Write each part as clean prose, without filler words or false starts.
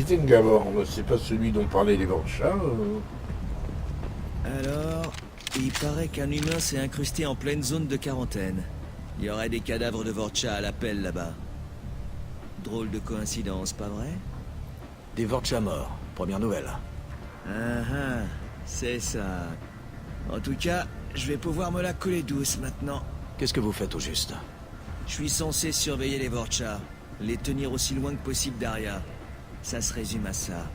capitaine Gabor, c'est pas celui dont parlaient les Vorcha Alors, il paraît qu'un humain s'est incrusté en pleine zone de quarantaine. Il y aurait des cadavres de Vorcha à l'appel là-bas. Drôle de coïncidence, pas vrai? Des Vorcha morts. Première nouvelle. Ah, c'est ça. En tout cas, je vais pouvoir me la coller douce maintenant. Qu'est-ce que vous faites au juste? Je suis censé surveiller les Vorcha, les tenir aussi loin que possible d'Aria. Ça se résume à ça.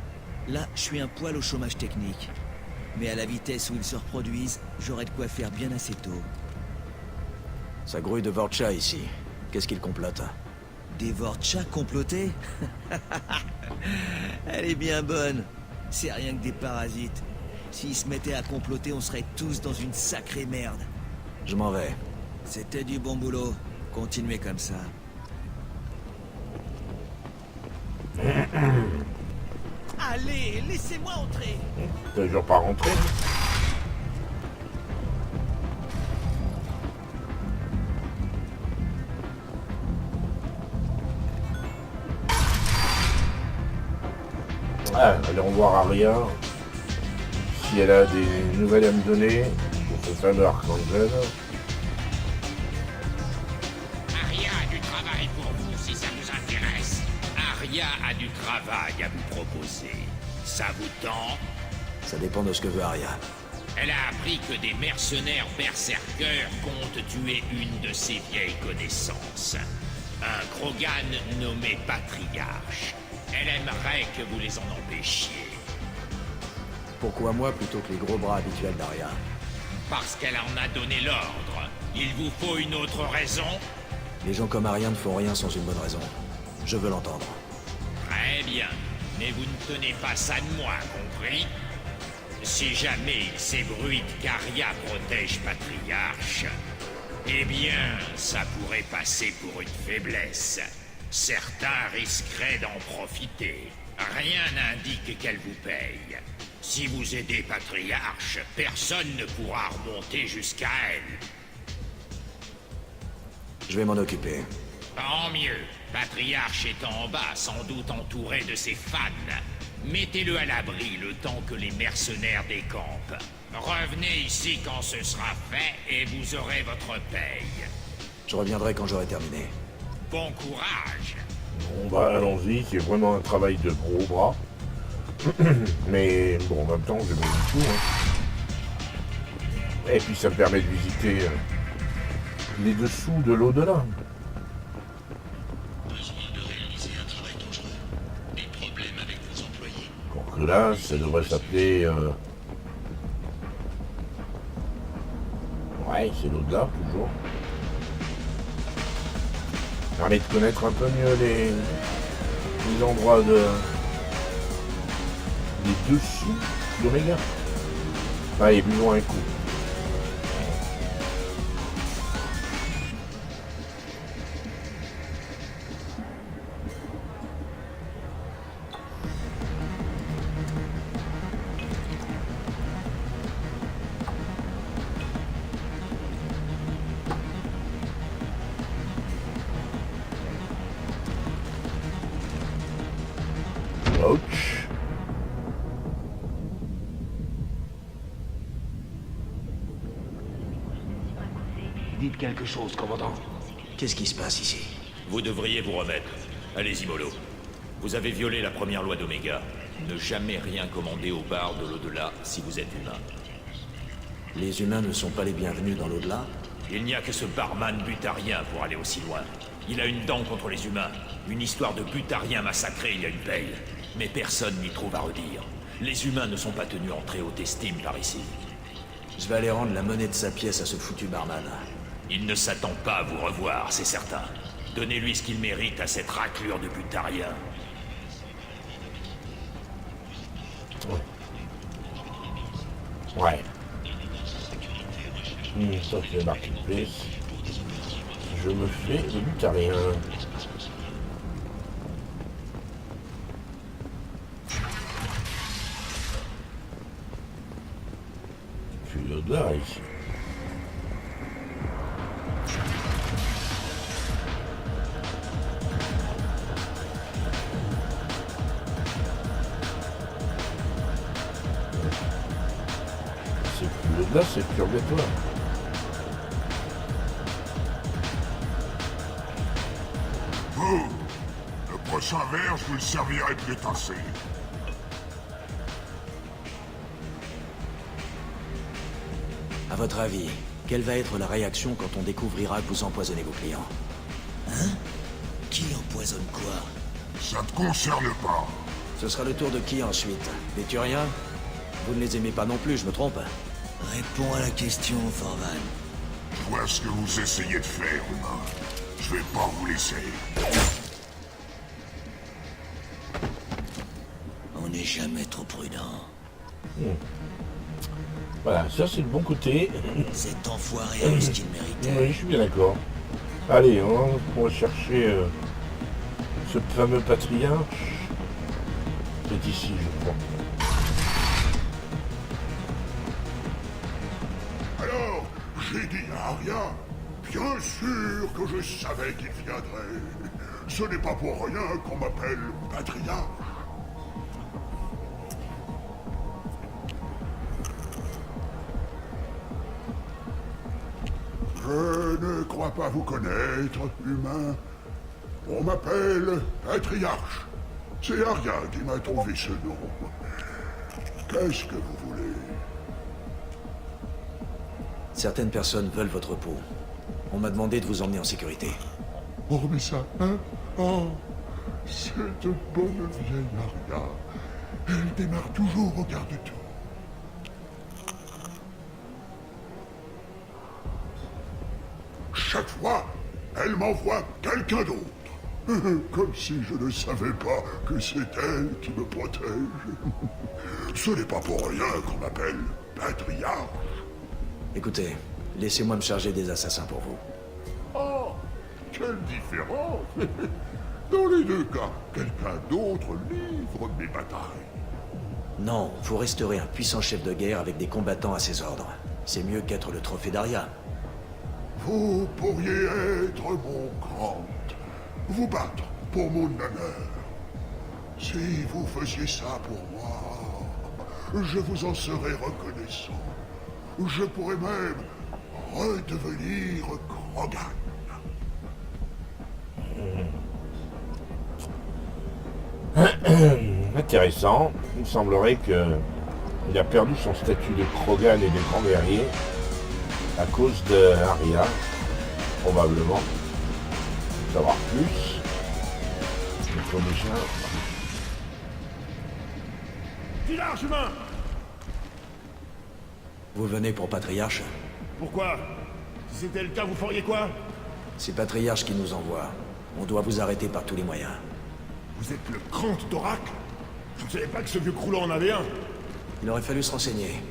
Là, je suis un poil au chômage technique. Mais à la vitesse où ils se reproduisent, j'aurai de quoi faire bien assez tôt. Ça grouille de Vorcha ici. Qu'est-ce qu'ils complotent? Des Vorcha complotés? Elle est bien bonne. C'est rien que des parasites. S'ils se mettaient à comploter, on serait tous dans une sacrée merde. Je m'en vais. C'était du bon boulot. Continuez comme ça. Allez, laissez-moi entrer. T'as toujours pas rentré? Ah, allons voir Aria. Si elle a des nouvelles à me donner pour ce fameux Archangel. Aria a du travail pour vous si ça vous intéresse. Aria a du travail à vous proposer. Ça vous tente? Ça dépend de ce que veut Aria. Elle a appris que des mercenaires berserkers comptent tuer une de ses vieilles connaissances. Un Krogan nommé Patriarche. Elle aimerait que vous les en empêchiez. Pourquoi moi plutôt que les gros bras habituels d'Aria? Parce qu'elle en a donné l'ordre. Il vous faut une autre raison? Les gens comme Aria ne font rien sans une bonne raison. Je veux l'entendre. Très bien. Mais vous ne tenez pas ça de moi, compris? Si jamais il s'ébruite qu'Aria protège Patriarche, eh bien, ça pourrait passer pour une faiblesse. Certains risqueraient d'en profiter. Rien n'indique qu'elle vous paye. Si vous aidez Patriarche, personne ne pourra remonter jusqu'à elle. Je vais m'en occuper. Tant mieux. Patriarche est en bas, sans doute entouré de ses fans. Mettez-le à l'abri le temps que les mercenaires décampent. Revenez ici quand ce sera fait et vous aurez votre paye. Je reviendrai quand j'aurai terminé. Bon courage. Bon bah allons-y, c'est vraiment un travail de gros bras. Mais bon, en même temps, j'aime du tout. Et puis ça me permet de visiter les dessous de l'au-delà. Besoin de réaliser un travail dangereux. Des problèmes avec vos employés. Donc là, ça devrait s'appeler... Ouais, c'est l'au-delà, toujours. Ça permet de connaître un peu mieux les endroits de... les dessous d'Oméga. Allez, buvons un coup. Ouch. Dites quelque chose, commandant. Qu'est-ce qui se passe ici? Vous devriez vous remettre. Allez-y, Molo. Vous avez violé la première loi d'Oméga. Ne jamais rien commander aux barres de l'au-delà si vous êtes humain. Les humains ne sont pas les bienvenus dans l'au-delà? Il n'y a que ce barman butarien pour aller aussi loin. Il a une dent contre les humains. Une histoire de butarien massacré il y a une paye. Mais personne n'y trouve à redire. Les humains ne sont pas tenus en très haute estime par ici. Je vais aller rendre la monnaie de sa pièce à ce foutu barman. Il ne s'attend pas à vous revoir, c'est certain. Donnez-lui ce qu'il mérite à cette raclure de butarien. Ouais. Ça c'est Marketplace. Je me fais le butarien. Puis au-delà ici. L'au-delà, c'est le purgatoire. Vous, le prochain verre, je vous le servirai de l'étincelle. À votre avis, quelle va être la réaction quand on découvrira que vous empoisonnez vos clients? Qui empoisonne quoi? Ça te concerne pas. Ce sera le tour de qui ensuite? Des Turiens? Vous ne les aimez pas non plus, je me trompe? Réponds à la question, Forvan. Je vois ce que vous essayez de faire, humain. Je vais pas vous laisser. On n'est jamais trop prudent. Voilà, ça c'est le bon côté. Cet enfoiré a eu ce qu'il méritait. Oui, je suis bien d'accord. Allez, on va chercher ce fameux patriarche. C'est ici, je crois. Alors, j'ai dit à Arya, bien sûr que je savais qu'il viendrait. Ce n'est pas pour rien qu'on m'appelle patriarche. Je ne crois pas vous connaître, humain. On m'appelle patriarche. C'est Arya qui m'a trouvé ce nom. Qu'est-ce que vous voulez? Certaines personnes veulent votre peau. On m'a demandé de vous emmener en sécurité. Oh, mais ça, hein? Oh, cette bonne vieille Arya. Elle démarre toujours au garde-tout. Chaque fois, elle m'envoie quelqu'un d'autre. Comme si je ne savais pas que c'est elle qui me protège. Ce n'est pas pour rien qu'on m'appelle patriarche. Écoutez, laissez-moi me charger des assassins pour vous. Oh, quelle différence! Dans les deux cas, quelqu'un d'autre livre mes batailles. Non, vous resterez un puissant chef de guerre avec des combattants à ses ordres. C'est mieux qu'être le trophée d'Arya. Vous pourriez être mon grand, vous battre pour mon honneur. Si vous faisiez ça pour moi, je vous en serais reconnaissant. Je pourrais même redevenir Krogan. Intéressant. Il semblerait qu'il a perdu son statut de Krogan et de grand guerrier à cause de Arya, probablement. Savoir plus. Il faut déjà... Village humain! Vous venez pour Patriarche? Pourquoi? Si c'était le cas, vous feriez quoi? C'est Patriarche qui nous envoie. On doit vous arrêter par tous les moyens. Vous êtes le Krant d'Oracle? Je ne savais pas que ce vieux croulant en avait un. Il aurait fallu se renseigner.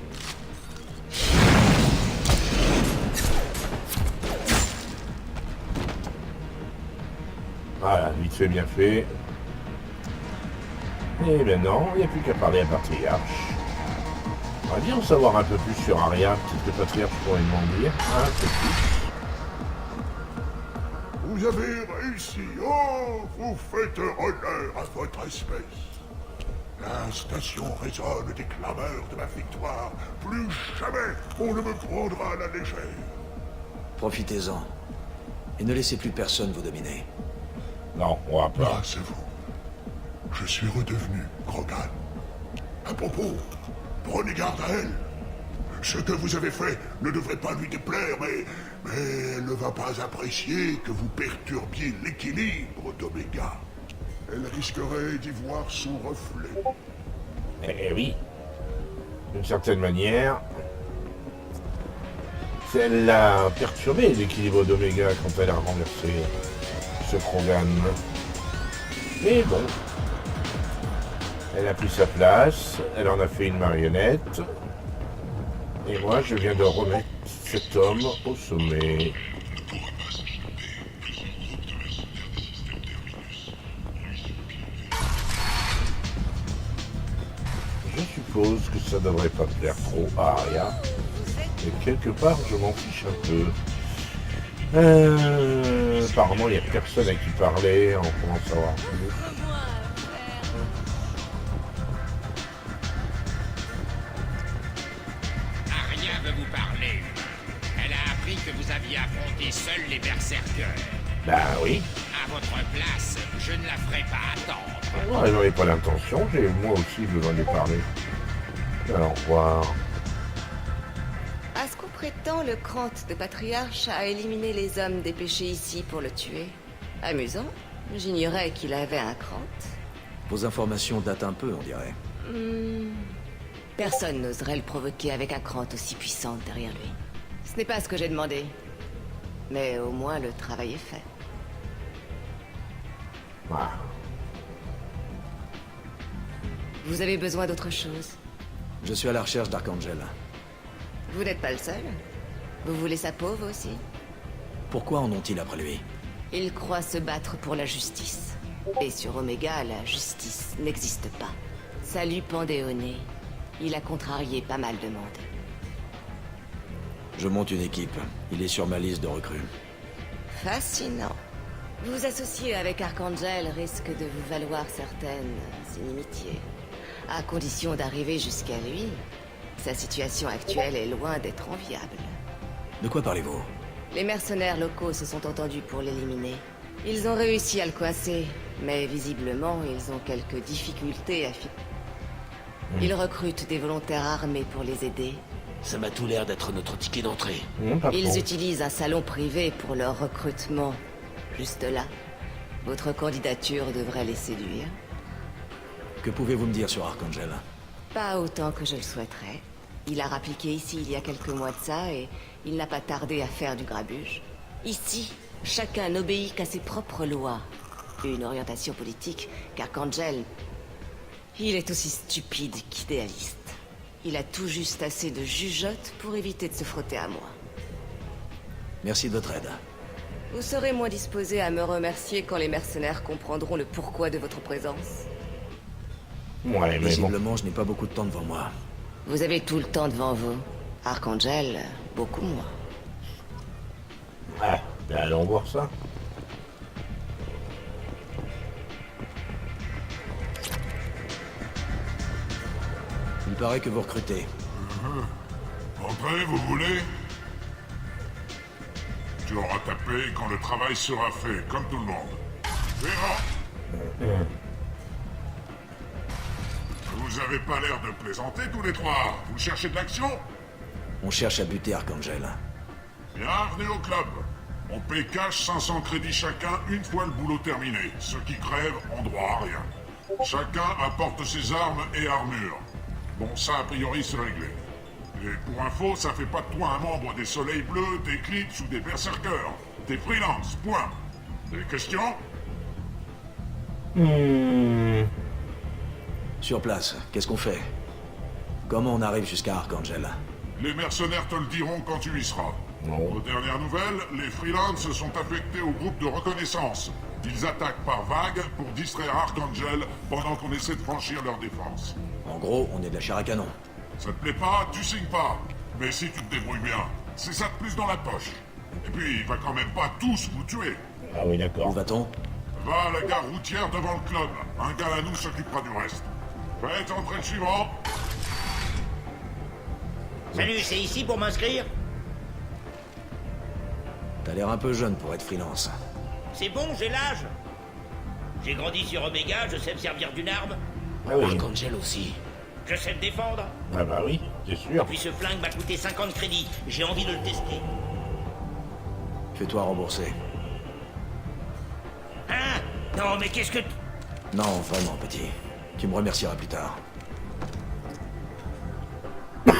Voilà, vite fait, bien fait. Et maintenant, il n'y a plus qu'à parler à Patriarche. On va bien en savoir un peu plus sur Arya. Peut-être que Patriarche pourrait m'en dire un peu plus. Vous avez réussi. Oh, vous faites honneur à votre espèce. La station résonne des clameurs de ma victoire. Plus jamais on ne me prendra à la légère. Profitez-en. Et ne laissez plus personne vous dominer. Non, on va pas. Ah, c'est vous. Je suis redevenu Krogan. À propos, prenez garde à elle. Ce que vous avez fait ne devrait pas lui déplaire, mais elle ne va pas apprécier que vous perturbiez l'équilibre d'Oméga. Elle risquerait d'y voir son reflet. Eh oui, d'une certaine manière, elle l'a perturbé l'équilibre d'Oméga quand elle a renversé ce Krogan. Mais bon, elle a pris sa place, elle en a fait une marionnette, et moi je viens de remettre cet homme au sommet. Je suppose que ça devrait pas plaire trop à Arya, mais quelque part je m'en fiche un peu. Apparemment il n'y a personne à qui parler, on pourra en savoir plus. Arya veut vous parler. Elle a appris que vous aviez affronté seuls les berserkers. Ben oui. À votre place, je ne la ferai pas attendre. Non, j'en ai pas l'intention, j'ai moi aussi besoin de lui parler. Alors, voir. À ce qu'on prétend, le crante de Patriarche a éliminé les hommes dépêchés ici pour le tuer. Amusant. J'ignorais qu'il avait un crante. Vos informations datent un peu, on dirait. Personne n'oserait le provoquer avec un crante aussi puissant derrière lui. Ce n'est pas ce que j'ai demandé. Mais au moins le travail est fait. Ah. Vous avez besoin d'autre chose? Je suis à la recherche d'Archangel. Vous n'êtes pas le seul. Vous voulez sa peau, vous aussi? Pourquoi en ont-ils après lui? Il croit se battre pour la justice. Et sur Omega, la justice n'existe pas. Ça lui pendait au nez. Il a contrarié pas mal de monde. Je monte une équipe. Il est sur ma liste de recrues. Fascinant. Vous associer avec Archangel risque de vous valoir certaines inimitiés. À condition d'arriver jusqu'à lui, sa situation actuelle est loin d'être enviable. De quoi parlez-vous? Les mercenaires locaux se sont entendus pour l'éliminer. Ils ont réussi à le coincer, mais visiblement, ils ont quelques difficultés à Ils recrutent des volontaires armés pour les aider. Ça m'a tout l'air d'être notre ticket d'entrée. Pas Ils trop. utilisent un salon privé pour leur recrutement. Juste là. Votre candidature devrait les séduire. Que pouvez-vous me dire sur Archangel? Pas autant que je le souhaiterais. Il a rappliqué ici il y a quelques mois de ça et il n'a pas tardé à faire du grabuge. Ici, chacun n'obéit qu'à ses propres lois. Une orientation politique qu'Archangel... Il est aussi stupide qu'idéaliste. Il a tout juste assez de jugeote pour éviter de se frotter à moi. Merci de votre aide. Vous serez moins disposé à me remercier quand les mercenaires comprendront le pourquoi de votre présence. Ouais, mais bon. Visiblement, je n'ai pas beaucoup de temps devant moi. Vous avez tout le temps devant vous. Archangel, beaucoup moins. Ah, ben allons voir ça. Il paraît que vous recrutez. Entrez, vous voulez? Tu auras ta paix quand le travail sera fait, comme tout le monde. Verra. Vous avez pas l'air de plaisanter tous les trois. Vous cherchez de l'action? On cherche à buter Archangel. Bienvenue au club. On paie cash 500 crédits chacun une fois le boulot terminé. Ceux qui crèvent ont droit à rien. Chacun apporte ses armes et armures. Bon, ça a priori c'est réglé. Et pour info, ça fait pas de toi un membre des Soleils Bleus, des Clips ou des Berserkers. T'es freelance, point. Des questions? Sur place, qu'est-ce qu'on fait? Comment on arrive jusqu'à Archangel? Les mercenaires te le diront quand tu y seras. Aux dernières nouvelles, les freelances sont affectés au groupe de reconnaissance. Ils attaquent par vagues pour distraire Archangel pendant qu'on essaie de franchir leur défense. En gros, on est de la chair à canon. Ça te plaît pas, tu signes pas. Mais si tu te débrouilles bien, c'est ça de plus dans la poche. Et puis, il va quand même pas tous vous tuer. Ah oui, Où d'accord. va-t-on? Va à la gare routière devant le club. Un gars à nous s'occupera du reste. Faites entrer le suivant. Salut, c'est ici pour m'inscrire? T'as l'air un peu jeune pour être freelance. C'est bon, j'ai l'âge. J'ai grandi sur Omega, je sais me servir d'une arme. Ah oui. Archangel aussi. Je sais me défendre. Ah bah oui, c'est sûr. Puis ce flingue m'a coûté 50 crédits. J'ai envie de le tester. Fais-toi rembourser. Hein? Non, mais qu'est-ce que... Non, vraiment, petit. Tu me remercieras plus tard. Ouais,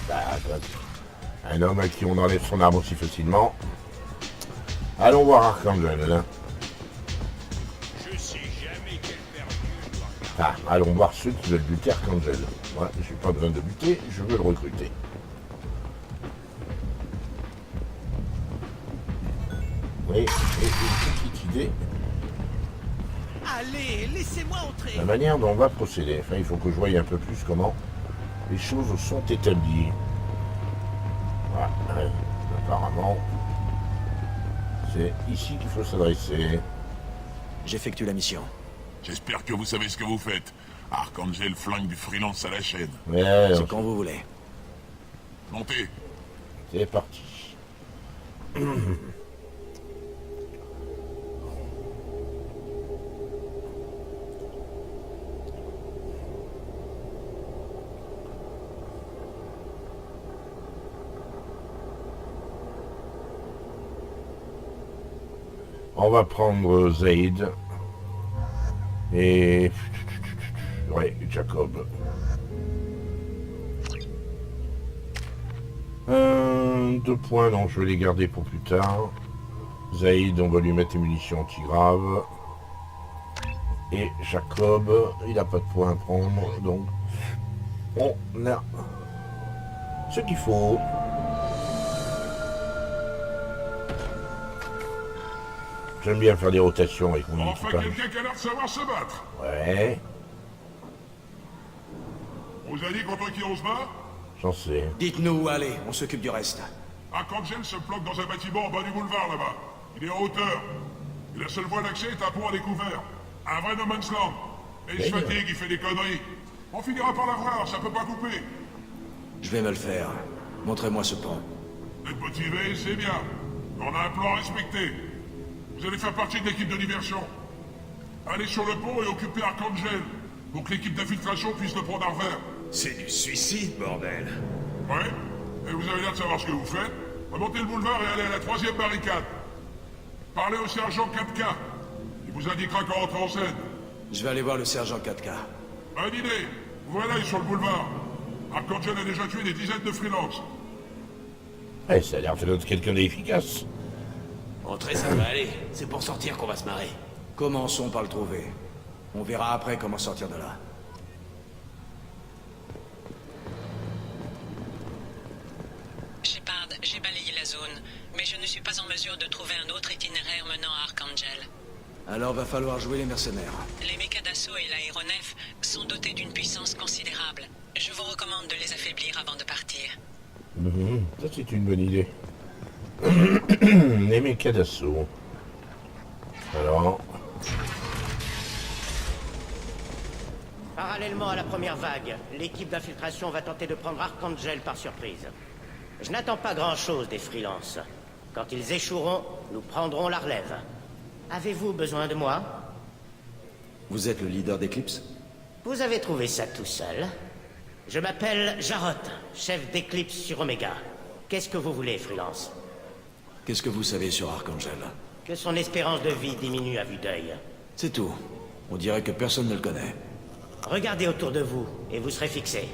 bah, un homme à qui on enlève son arme aussi facilement. Allons voir Archangel, là. Je sais jamais quel perdu. Ah, allons voir ceux qui veulent buter Archangel. Ouais, j'ai pas besoin de buter, je veux le recruter. Oui, et une petite idée, Allez, laissez-moi entrer. la manière dont on va procéder. Enfin, il faut que je voie un peu plus comment les choses sont établies. Voilà, ouais, apparemment, c'est ici qu'il faut s'adresser. J'effectue la mission. J'espère que vous savez ce que vous faites. Archangel flingue du freelance à la chaîne. Ouais, C'est quand vous voulez. Montez. c'est parti. On va prendre Zaid et ouais, Jacob. 2 points, non, je vais les garder pour plus tard. Zaid, on va lui mettre des munitions anti-graves. Et Jacob, il n'a pas de points à prendre, donc on a ce qu'il faut. J'aime bien faire des rotations avec mon Enfin, équipage. quelqu'un qui a l'air de savoir se battre. Ouais, On vous a dit contre qui on se bat? j'en sais. Dites-nous où aller, on s'occupe du reste. Archangel se planque dans un bâtiment en bas du boulevard là-bas. Il est en hauteur. Et la seule voie d'accès est un pont à découvert. Un vrai no man's land. Et il se fatigue, il fait des conneries. On finira par l'avoir, ça peut pas couper. Je vais me le faire. Montrez-moi ce pont. D'être motivé, c'est bien. On a un plan à respecter. Vous allez faire partie de l'équipe de diversion. Allez sur le pont et occupez Archangel, pour que l'équipe d'infiltration puisse le prendre à revers. C'est du suicide, bordel. Ouais? Et vous avez l'air de savoir ce que vous faites. Remontez le boulevard et allez à la 3e barricade. Parlez au sergent 4K. Il vous indiquera quand rentrer en scène. Je vais aller voir le sergent 4K. Bonne idée. Ouvrez l'œil sur le boulevard. Archangel a déjà tué des dizaines de freelances. Ouais, ça a l'air d'être quelqu'un d'efficace. Entrer, ça va aller. C'est pour sortir qu'on va se marrer. Commençons par le trouver. On verra après comment sortir de là. Shepard, j'ai balayé la zone, mais je ne suis pas en mesure de trouver un autre itinéraire menant à Archangel. Alors va falloir jouer les mercenaires. Les mécas d'assaut et l'aéronef sont dotés d'une puissance considérable. Je vous recommande de les affaiblir avant de partir. Ça, c'est une bonne idée. Les mécas d'assaut. Alors, Parallèlement à la première vague, l'équipe d'infiltration va tenter de prendre Archangel par surprise. Je n'attends pas grand-chose des freelances. Quand ils échoueront, nous prendrons la relève. Avez-vous besoin de moi? Vous êtes le leader d'Eclipse? Vous avez trouvé ça tout seul? Je m'appelle Jarrott, chef d'Eclipse sur Omega. Qu'est-ce que vous voulez, freelance? Qu'est-ce que vous savez sur Archangel? Que son espérance de vie diminue à vue d'œil. C'est tout. On dirait que personne ne le connaît. Regardez autour de vous, et vous serez fixé.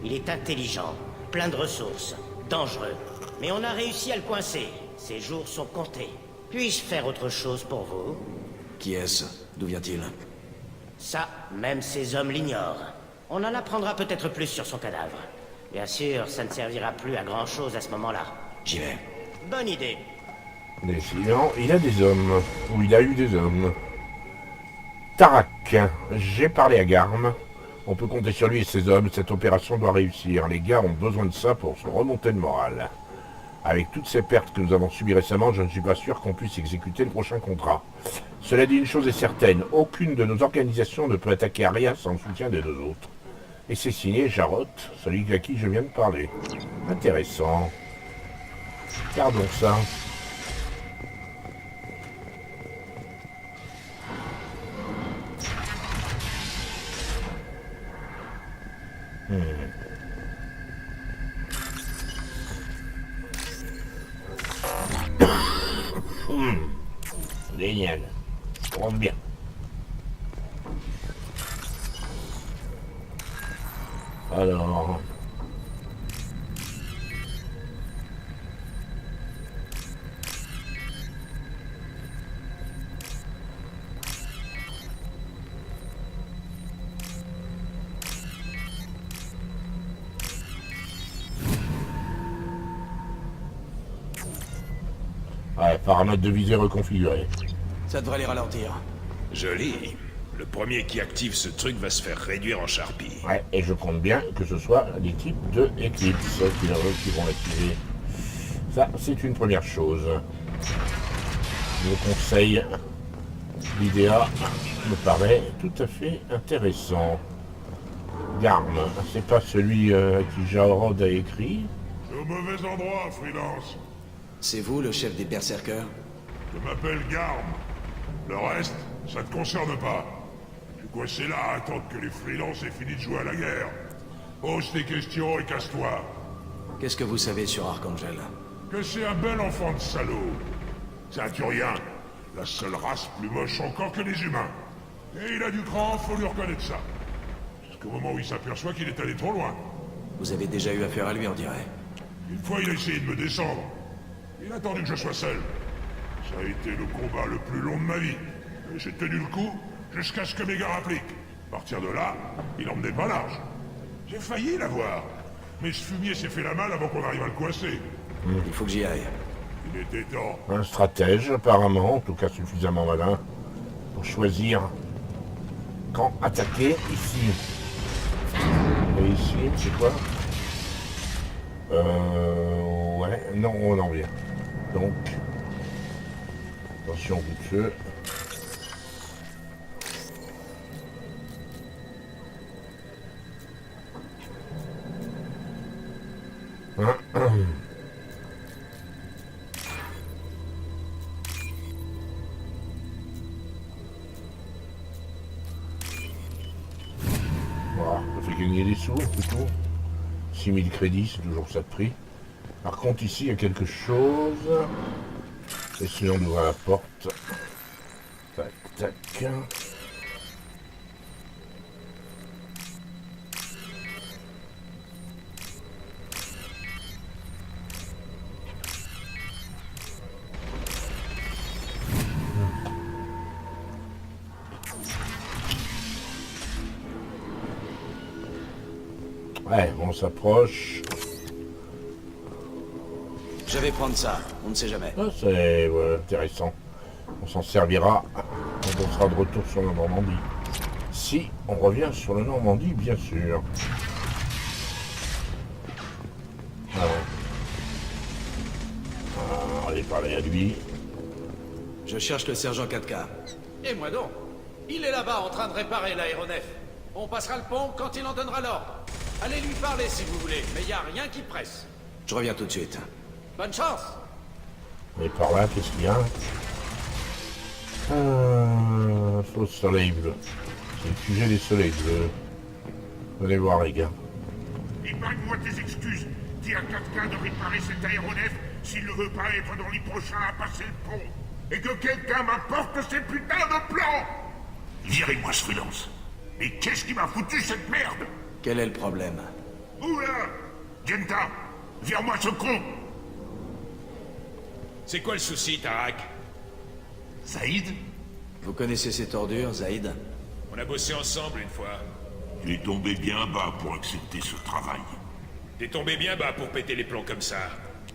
Il est intelligent, plein de ressources, dangereux. Mais on a réussi à le coincer. Ses jours sont comptés. Puis-je faire autre chose pour vous? Qui est-ce? D'où vient-il? Ça, même ces hommes l'ignorent. On en apprendra peut-être plus sur son cadavre. Bien sûr, ça ne servira plus à grand-chose à ce moment-là. J'y vais. Bonne idée. mais sinon, il a des hommes. Ou il a eu des hommes. Tarak, j'ai parlé à Garm. On peut compter sur lui et ses hommes. Cette opération doit réussir. Les gars ont besoin de ça pour se remonter le moral. Avec toutes ces pertes que nous avons subies récemment, je ne suis pas sûr qu'on puisse exécuter le prochain contrat. Cela dit, une chose est certaine, aucune de nos organisations ne peut attaquer Aria sans le soutien des 2 autres. Et c'est signé Jarrott, celui à qui je viens de parler. Intéressant. Gardons ça. Génial. On rentre bien. Alors... Ouais, paramètres de visée reconfigurés. Ça devrait les ralentir. Joli. Le premier qui active ce truc va se faire réduire en charpie. Ouais, et je compte bien que ce soit l'équipe de Eclipse qui vont l'activer. Ça, c'est une première chose. Je vous conseille L'idéa me paraît tout à fait intéressant. Garm, c'est pas celui qui Jarod a écrit. C'est au mauvais endroit, freelance. C'est vous le chef des berserkers? Je m'appelle Garm. Le reste, ça te concerne pas. Je suis coincé là à attendre que les freelances aient fini de jouer à la guerre. Pose tes questions et casse-toi. Qu'est-ce que vous savez sur Archangel? Que c'est un bel enfant de salaud. C'est un Turien. La seule race plus moche encore que les humains. Et il a du cran, faut lui reconnaître ça. Jusqu'au moment où il s'aperçoit qu'il est allé trop loin. Vous avez déjà eu affaire à lui, on dirait. Une fois, il a essayé de me descendre. Il a attendu que je sois seul. Ça a été le combat le plus long de ma vie. Et j'ai tenu le coup jusqu'à ce que mes gars rappliquent. À partir de là, il emmenait pas large. J'ai failli l'avoir. Mais ce fumier s'est fait la malle avant qu'on arrive à le coincer. Il faut que j'y aille. Il était temps. Un stratège, apparemment, en tout cas suffisamment malin, pour choisir quand attaquer ici. Et ici, c'est quoi? Ouais, non, on en vient. Donc, attention, coup de feu. Voilà, ça fait gagner des sous, plutôt. 6000 crédits, c'est toujours ça de prix. Par contre, ici, il y a quelque chose. Essayons d'ouvrir la porte. Tac, tac. Ouais, on s'approche. Je vais prendre ça, on ne sait jamais. Ah, c'est intéressant. On s'en servira quand on sera de retour sur la Normandie. Si on revient sur la Normandie, bien sûr. Ah ouais. Ah, allez parler à lui. Je cherche le sergent 4K. Et moi donc. Il est là-bas en train de réparer l'aéronef. On passera le pont quand il en donnera l'ordre. Allez lui parler si vous voulez, mais y a rien qui presse. Je reviens tout de suite. Bonne chance. Et par là, qu'est-ce qu'il y a? Faux soleil bleu. C'est le sujet des soleils bleus. Venez voir, les gars. Épargne-moi tes excuses. Dis à 4K de réparer cet aéronef s'il ne veut pas être dans les prochains à passer le pont. Et que quelqu'un m'apporte ces putains de plans. Virez-moi ce freelance. Et qu'est-ce qui m'a foutu cette merde? Quel est le problème? Oula! Genta, vire-moi ce con! C'est quoi le souci, Tarak? Saïd? Vous connaissez ces tordures, Zaïd? On a bossé ensemble une fois. Tu es tombé bien bas pour accepter ce travail. T'es tombé bien bas pour péter les plombs comme ça.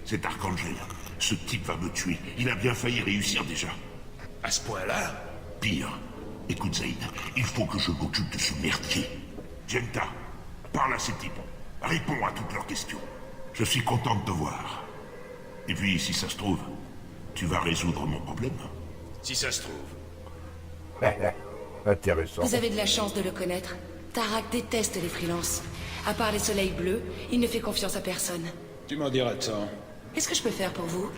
C'est Archangel. Ce type va me tuer. Il a bien failli réussir déjà. À ce point-là? Pire. Écoute, Zaïd, il faut que je m'occupe de ce merdier. Genta, parle à ces types. Réponds à toutes leurs questions. Je suis content de te voir. Et puis, si ça se trouve, tu vas résoudre mon problème. Si ça se trouve. Intéressant. Vous avez de la chance de le connaître. Tarak déteste les freelances. À part les soleils bleus, il ne fait confiance à personne. Tu m'en diras de ça. Qu'est-ce que je peux faire pour vous?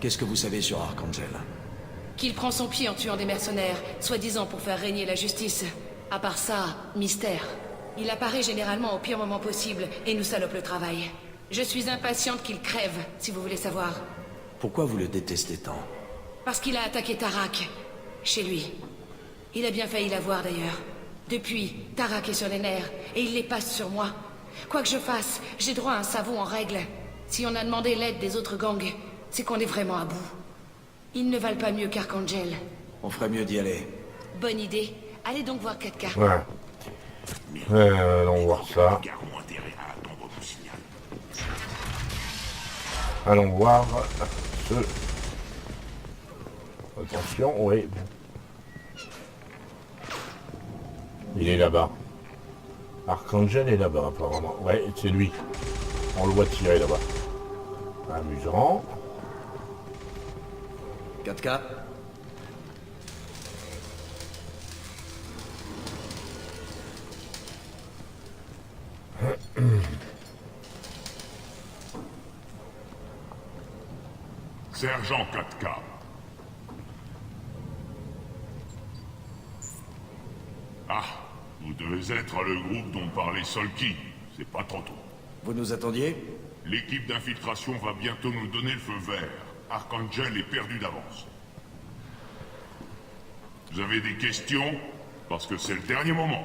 Qu'est-ce que vous savez sur Archangel? Qu'il prend son pied en tuant des mercenaires, soi-disant pour faire régner la justice. À part ça, mystère. Il apparaît généralement au pire moment possible et nous salope le travail. Je suis impatiente qu'il crève, si vous voulez savoir. Pourquoi vous le détestez tant? Parce qu'il a attaqué Tarak. Chez lui. Il a bien failli l'avoir d'ailleurs. Depuis, Tarak est sur les nerfs et il les passe sur moi. Quoi que je fasse, j'ai droit à un savon en règle. Si on a demandé l'aide des autres gangs, c'est qu'on est vraiment à bout. Ils ne valent pas mieux qu'Archangel. On ferait mieux d'y aller. Bonne idée. Allez donc voir 4K. Ouais. Allons voir ça. Allons voir ce... Attention, oui. Il est là-bas. Archangel est là-bas, apparemment. Ouais, c'est lui. On le voit tirer là-bas. Amusant. 4K, Sergent 4K. Ah, vous devez être le groupe dont parlait Solki. C'est pas trop tôt. Vous nous attendiez? L'équipe d'infiltration va bientôt nous donner le feu vert. Archangel est perdu d'avance. Vous avez des questions? Parce que c'est le dernier moment.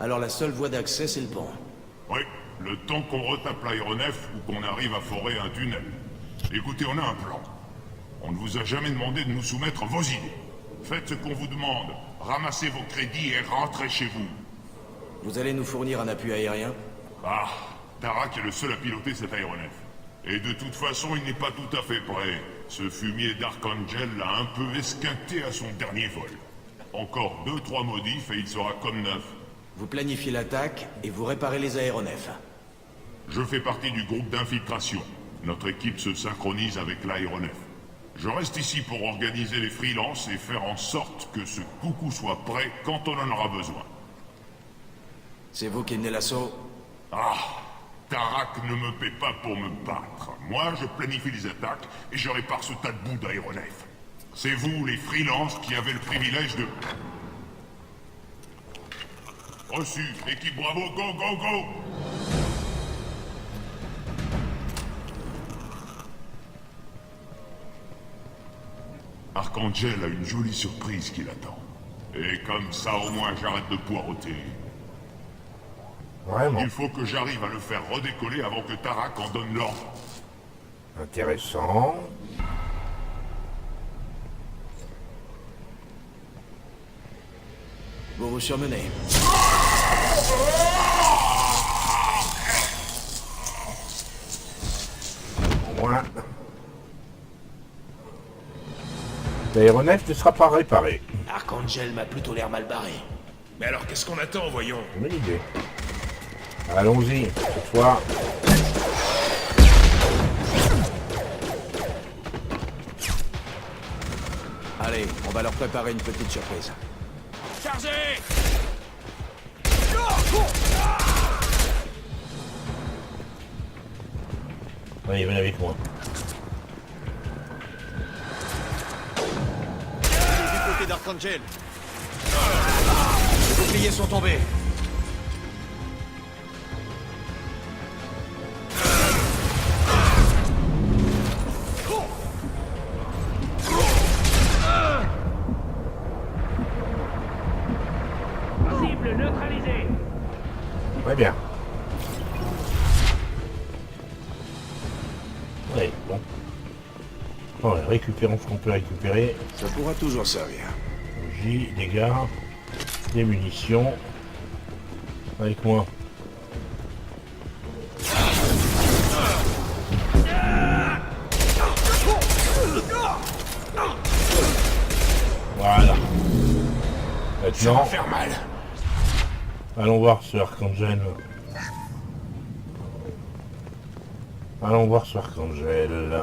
Alors la seule voie d'accès, c'est le pont. Oui, le temps qu'on retape l'aéronef ou qu'on arrive à forer un tunnel. Écoutez, on a un plan. On ne vous a jamais demandé de nous soumettre vos idées. Faites ce qu'on vous demande. Ramassez vos crédits et rentrez chez vous. Vous allez nous fournir un appui aérien? Ah, Tarak est le seul à piloter cet aéronef. Et de toute façon, il n'est pas tout à fait prêt. Ce fumier d'Archangel l'a un peu esquinté à son dernier vol. Encore 2-3 modifs et il sera comme neuf. Vous planifiez l'attaque et vous réparez les aéronefs. Je fais partie du groupe d'infiltration. Notre équipe se synchronise avec l'aéronef. Je reste ici pour organiser les freelances et faire en sorte que ce coucou soit prêt quand on en aura besoin. C'est vous qui menez l'assaut? Ah, Tarak ne me paie pas pour me battre. Moi, je planifie les attaques et je répare ce tas de bouts d'aéronef. C'est vous, les freelances, qui avez le privilège de... Reçu, équipe Bravo, go, go, go! Archangel a une jolie surprise qui l'attend. Et comme ça, au moins, j'arrête de poireauter. Vraiment. Il faut que j'arrive à le faire redécoller avant que Tarak en donne l'ordre. Intéressant. Vous vous surmenez. Voilà. L'aéronef ne sera pas réparé. Archangel m'a plutôt l'air mal barré. Mais alors qu'est-ce qu'on attend, voyons? Bonne idée. Allons-y, cette fois. Allez, on va leur préparer une petite surprise. Chargez! Allez, venez avec moi. Du côté d'Archangel. Les boucliers sont tombés. Cible neutralisée. Très bien. Oui, bon. Bon, récupérons ce qu'on peut récupérer. Ça pourra toujours servir. J, dégâts, des munitions. Avec moi. Voilà. Ça va Maintenant, faire mal. allons voir ce Archangel. Allons voir ce Archangel.